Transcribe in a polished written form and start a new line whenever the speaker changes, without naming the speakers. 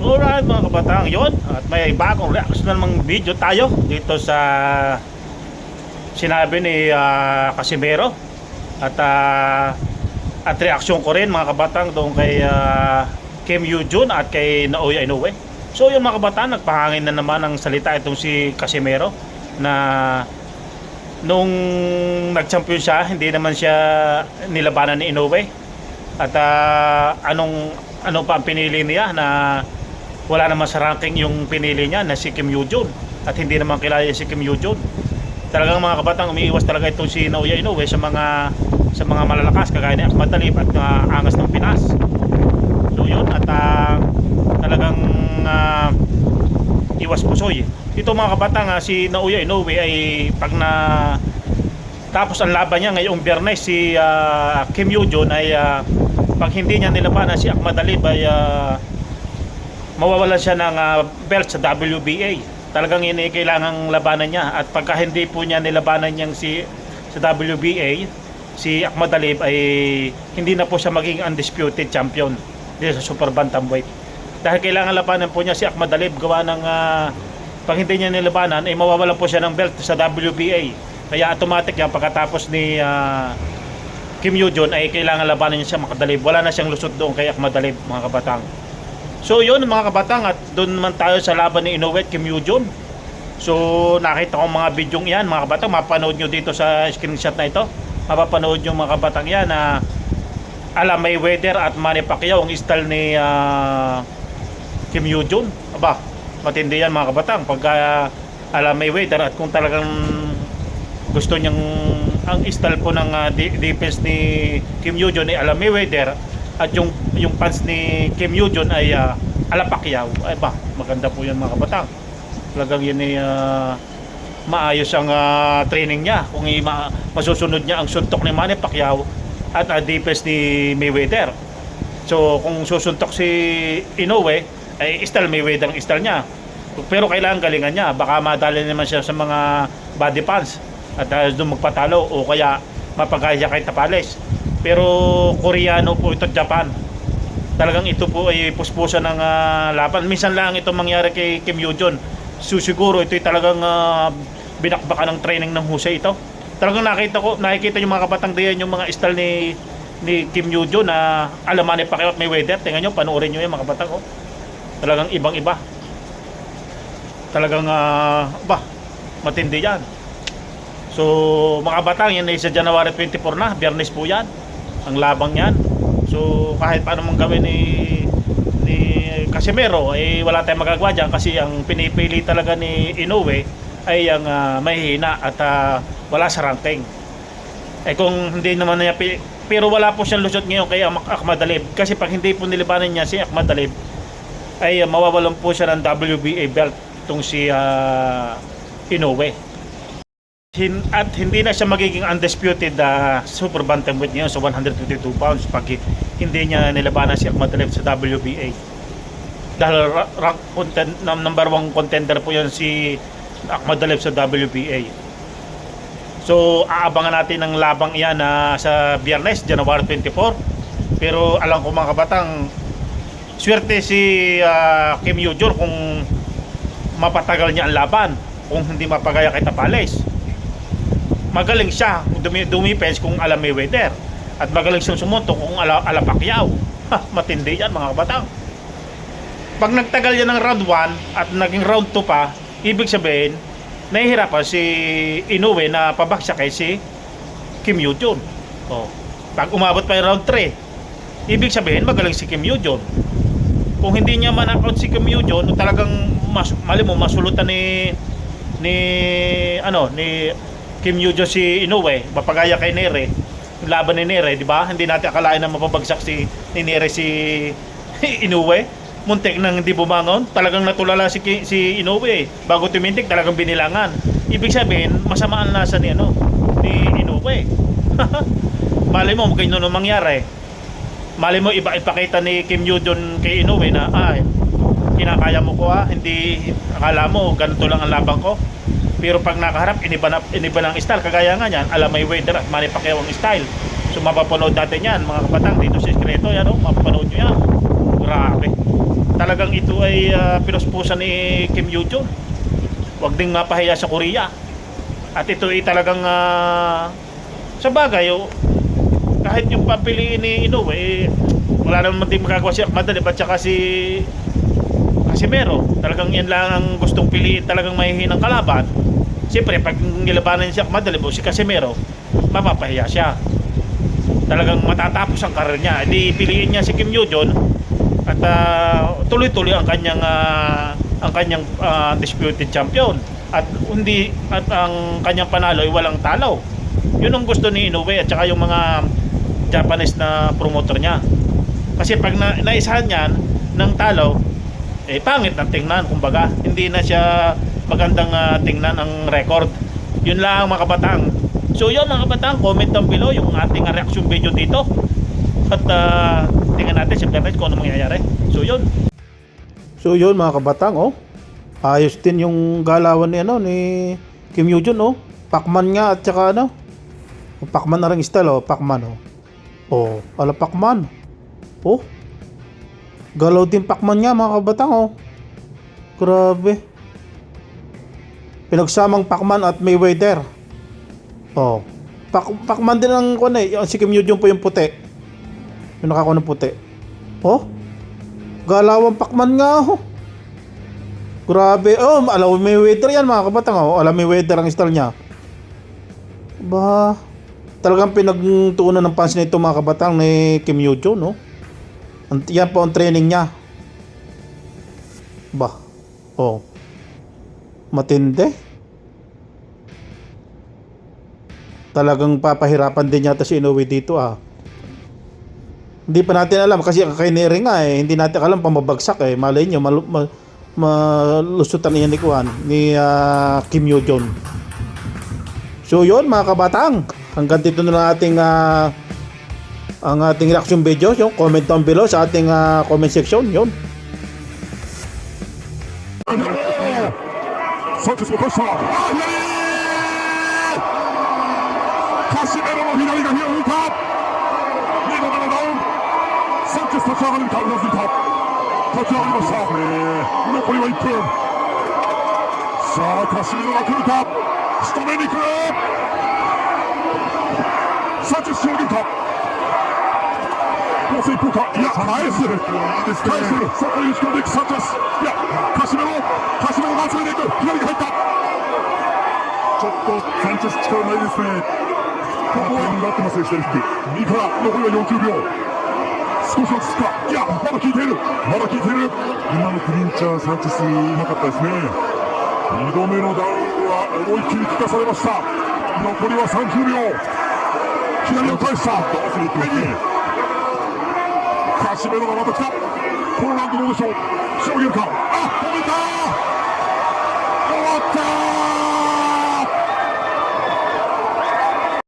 Alright mga kabatang, yon at may bagong reaction namang video tayo dito sa sinabi ni Casimero at reaksyon ko rin mga kabatang doon kay Kim Yoo-jun at kay Naoya Inoue. So yun mga kabatang, nagpahangin na naman ang salita itong si Casimero na nung nag-champion siya, hindi naman siya nilabanan ni Inoue at ano pa ang pinili niya na wala naman sa ranking yung pinili niya na si Kim Yoo-jun at hindi naman kilala si Kim Yoo-jun. Talagang mga kabatang, umiiwas talaga itong si Naoya Inoue sa mga malalakas kagaya ni Ahmad Talib at angas ng Pinas. So yun at talagang iwas pusoy. Ito mga kabatang, si Naoya Inoue ay pag na tapos ang laban niya ngayong Biyernes si Kim Yoo-jun ay pag hindi niya nilabanan si Ahmad Talib ay mawawalan siya ng belt sa WBA. Talagang yun ay kailangang labanan niya at pagka hindi po niya nilabanan niyang sa WBA si Ahmad Talib ay hindi na po siya maging undisputed champion dito sa super bantamweight. Dahil kailangan labanan po niya si Ahmad Talib gawa ng pag hindi niya nilabanan ay mawawalan po siya ng belt sa WBA. Kaya automatic yan pagkatapos ni Kim Yoo-jun ay kailangan labanan niya siya makadalib. Wala na siyang lusot doon kay Ahmad Talib mga kabatang. So yun mga kabatang, at doon naman tayo sa laban ni Inoue at Kim Yoo-jun. So nakita ko mga bidyong yan mga kabatang, mapanood nyo dito sa screenshot na ito. Mapapanood nyo mga kabatang yan na ala Mayweather at Manny Pacquiao ang style ni Kim Yoo-jun. Aba, matindi yan mga kabatang pagka ala Mayweather at kung talagang gusto niyang ang style po ng defense ni Kim Yoo-jun ay ala Mayweather at yung punch ni Kim Yoo-jun ay ala Pacquiao. Ay ba, maganda po yan mga kabatang. Talagang yun ay maayos ang training niya kung masusunod niya ang suntok ni Manny Pacquiao at defense ni Mayweather. So kung susuntok si Inoue ay style Mayweather ang style niya. Pero kailangan galingan niya, baka madali naman siya sa mga body punch at doon magpatalo o kaya mapagaya kay Tapales. Pero Koreano po ito, Japan. Talagang ito po ay puspusan ng laban. Minsan lang ito mangyari kay Kim Yoo-jun. So siguro ito ay talagang binakbakan ng training ng husay ito. Talagang nakikita yung mga kabatang diyan yung mga style ni Kim Yoo-jun na alaman ni Pacquiao at Mayweather. Tingnan nyo, panoorin nyo yung mga kabatang. Oh. Talagang ibang-iba. Talagang matindi yan. So mga batang, yan ay sa January 24 na, Biyernes po yan ang labang yan. So kahit paano mong gawin ni Casimero ay wala tayong magagawa dyan kasi ang pinipili talaga ni Inoue ay ang mahihina at wala sa ranking. Kung hindi naman niya pero wala po siyang lusot ngayon kay Ahmad Talib kasi pag hindi po nilibanan niya si Ahmad Talib ay mawawalan po siya ng WBA belt itong si Inoue. At hindi na siya magiging undisputed super bantamweight niya sa 122 pounds pag hindi niya nilabanan si Ahmad Talib sa WBA. Dahil number 1 contender po yan si Ahmad Talib sa WBA. So aabangan natin ang labang iyan sa Biyernes, January 24. Pero alam ko mga kabatang, swerte si Kim Yoo-jun kung mapatagal niya ang laban, kung hindi mapagaya kay Tapales. Magaling siya dumipens kung ala Mayweather at magaling siyang sumuntok kung ala Pacquiao. Matindi yan mga kabatang. Pag nagtagal yan ng round 1 at naging round 2 pa, ibig sabihin nahihirapan si Inoue na pabaksak kay si Kim Yoo-jun. Pag umabot pa yung round 3, ibig sabihin magaling si Kim Yoo-jun. Kung hindi niya man-knockout si Kim Yoo-jun, talagang masulutan ni Kim Yoo-jun si Inoue, mapagaya kay Nere. Yung laban ni Nere, di ba? Hindi natin akalain na mapabagsak ni Nere si Inoue. Muntik nang hindi bumangon, talagang natulala si Inoue. Bago tumintik, talagang binilangan. Ibig sabihin, masama ang lasa ni Inoue. Mali mo, ganyan nung mangyari. Mali mo, ipakita ni Kim Yoo-jun kay Inoue na, kinakaya mo ko hindi, akala mo, ganito lang ang labang ko. Pero pag nakaharap, iniba ng style. Kagaya nga yan, ala Mayweather at Manny Pacquiao ang style. So mapapanood natin yan mga kabatang dito sa Sekreto. Yan, mapapanood nyo yan. Grabe. Talagang ito ay pinuspusan ni Kim Yoo-jong. Huwag ding mapahiya sa Korea. At ito ay talagang sa bagay, kahit yung papiliin ni Inoue, wala naman din magagawa si Ahmadalib at saka si Casimero. Talagang yan lang ang gustong piliin, talagang mahihinang kalaban. Siyempre, pag nilabanan si Ahmadalib o si Casimero, mapapahiya siya. Talagang matatapos ang karir niya. Hindi piliin niya si Kim Yoo-jong at tuloy-tuloy ang kanyang disputed champion. At ang kanyang panalo ay walang talo. Yun ang gusto ni Inoue at saka yung mga Japanese na promoter niya. Kasi pag naisahan niyan ng talo, pangit ng tingnan, kumbaga. Hindi na siya magandang tingnan ang record. Yun lang mga kabatang. So yun mga kabatang, comment down below yung ating reaction video dito. At tingnan natin siyempre kung ano mangyayari. So yun mga kabatang, ayos din yung galawan ni Kim Yoo-jong, Pacman nga at saka Pacman na rin style, Pacman, ala Pacman. Galaw din Pacman nga mga kabatang, Grabe. Pinagsamang Pacman at Mayweather. Pacman din ang si Kim Yoo-jong po yung puti. Yung nakakuha ng puti. Galawang Pacman nga, Grabe. Alam mo Mayweather yan mga kabatang. Alam Mayweather ang style niya. Talagang pinagtuunan ng fans nito mga kabatang ni Kim Yoo-jong, Yan po ang training niya. Matindi. Talagang papahirapan din yata si Inoue dito, Hindi pa natin alam kasi kay Neri nga hindi natin alam pamabagsak Malay nyo malusutan niya ni Kim Yoo-jong. So yun mga kabatang, hanggang dito na lang ang ating reaction video. Yung comment down below sa ating comment section. Yun. Sanchez mo pressure. Casimeroの左が火を吹いた。見事なダウン。サンチェス立ち上がるか、うなずいた。立ち上がりました。残りは1分。さあカシメロが来るか、仕留めに来る。サンチェス勝利か、コース一歩か、いや返す、返す、そこに打ち込んでいくサンチェス。いやカシメロが集めていく。左が入った。ちょっとサンチェス力ないですね。ここはなってますね、左利き。右から残りは40秒。少し落ち着くか。いやまだ効いている、まだ効いている。今のクリンチャーサンチェスうまかったですね。2度目のダウンは思いっきり効かされました。残りは30秒。左を返した。カシメロがまた来た。このラウンドどうでしょう。しのげるか。止めた。